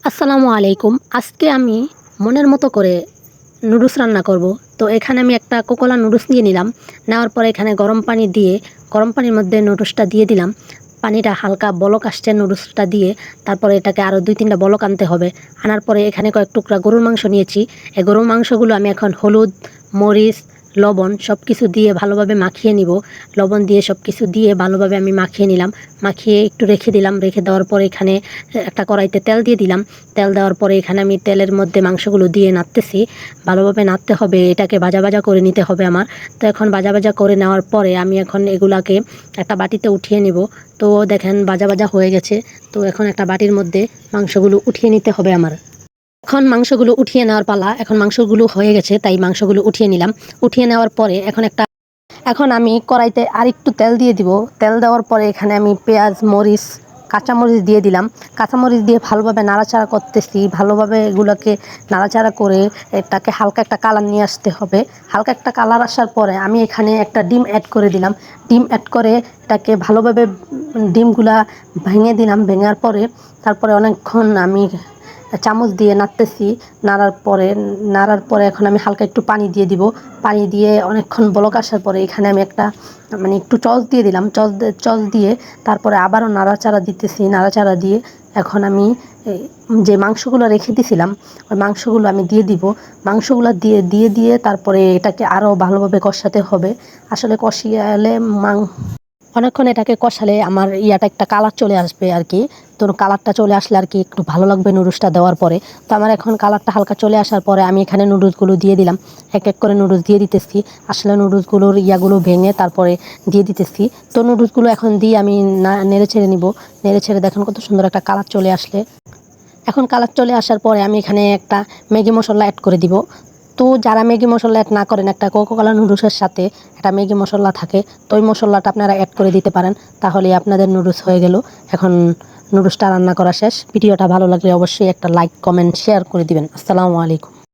আসসালামু আলাইকুম। আজকে আমি মনের মতো করে নুডলস রান্না করব। তো এখানে আমি একটা কোকোলা নুডলস নিয়ে নিলাম। নেওয়ার পরে এখানে গরম পানি দিয়ে গরম পানির মধ্যে নুডলসটা দিয়ে দিলাম। পানিটা হালকা বলক আসছে নুডলসটা দিয়ে, তারপরে এটাকে আরও ২-৩টা বলক আনতে হবে। আনার পরে এখানে কয়েক টুকরা গরুর মাংস নিয়েছি। এই গরুর মাংসগুলো আমি এখন হলুদ, মরিচ, লবণ সব কিছু দিয়ে ভালোভাবে মাখিয়ে নিব। লবণ দিয়ে সব কিছু দিয়ে ভালোভাবে আমি মাখিয়ে নিলাম। মাখিয়ে একটু রেখে দিলাম। রেখে দেওয়ার পরে এখানে একটা কড়াইতে তেল দিয়ে দিলাম। তেল দেওয়ার পরে এখানে আমি তেলের মধ্যে মাংসগুলো দিয়ে নাড়তেছি। ভালোভাবে নাড়তে হবে, এটাকে ভাজা ভাজা করে নিতে হবে আমার। তো এখন ভাজা ভাজা করে নেওয়ার পরে আমি এখন এগুলাকে একটা বাটিতে উঠিয়ে নিব। তো দেখেন ভাজা ভাজা হয়ে গেছে। তো এখন একটা বাটির মধ্যে মাংসগুলো উঠিয়ে নিতে হবে আমার। এখন মাংসগুলো উঠিয়ে নেওয়ার পালা। এখন মাংসগুলো হয়ে গেছে, তাই মাংসগুলো উঠিয়ে নিলাম। উঠিয়ে নেওয়ার পরে এখন আমি কড়াইতে আরেকটু তেল দিয়ে দিব। তেল দেওয়ার পরে এখানে আমি পেঁয়াজ, মরিচ, কাঁচামরিচ দিয়ে দিলাম। কাঁচামরিচ দিয়ে ভালোভাবে নাড়াচাড়া করতেছি। ভালোভাবে এগুলোকে নাড়াচাড়া করে এটাকে হালকা একটা কালার নিয়ে আসতে হবে। হালকা একটা কালার আসার পরে আমি এখানে একটা ডিম অ্যাড করে দিলাম। ডিম অ্যাড করে এটাকে ভালোভাবে ডিমগুলা ভেঙে দিলাম। ভেঙার পরে তারপরে অনেকক্ষণ আমি চামচ দিয়ে নাড়তেছি। নাড়ার পরে এখন আমি হালকা একটু পানি দিয়ে দিব। পানি দিয়ে অনেকক্ষণ বলক আসার পরে এখানে আমি একটা একটু সস দিয়ে দিলাম। সস দিয়ে তারপরে আবারও নাড়াচাড়া দিতেছি। নাড়াচাড়া দিয়ে এখন আমি যে মাংসগুলো রেখে দিয়েছিলাম ওই মাংসগুলো আমি দিয়ে দিব। মাংসগুলো দিয়ে তারপরে এটাকে আরও ভালোভাবে কষাতে হবে। আসলে কষিয়ালে অনেকক্ষণ এটাকে কষালে আমার একটা কালার চলে আসবে আর কি। তো কালারটা চলে আসলে আর কি একটু ভালো লাগবে নুডলসটা দেওয়ার পরে। তো আমার এখন কালারটা হালকা চলে আসার পরে আমি এখানে নুডলসগুলো দিয়ে দিলাম। এক এক করে নুডলস দিয়ে দিতেছি। আসলে নুডলসগুলোর ভেঙে তারপরে দিয়ে দিতেছি। তো নুডলসগুলো এখন দিয়ে আমি নেড়ে ছেড়ে নিব। নেড়ে ছেড়ে দেখুন কত সুন্দর একটা কালার চলে আসলে। এখন কালার চলে আসার পরে আমি এখানে একটা ম্যাগি মশলা অ্যাড করে দিব। তো যারা ম্যাগি মশলা অ্যাড না করেন, একটা কোকোকোলা নুডলসের সাথে একটা ম্যাগি মশলা থাকে, তো ওই মশলাটা আপনারা অ্যাড করে দিতে পারেন। তাহলে আপনাদের নুডলস হয়ে গেল। এখন নুডলসটা রান্না করা শেষ। ভিডিওটা ভালো লাগলে অবশ্যই একটা লাইক, কমেন্ট, শেয়ার করে দিবেন। আসসালামু আলাইকুম।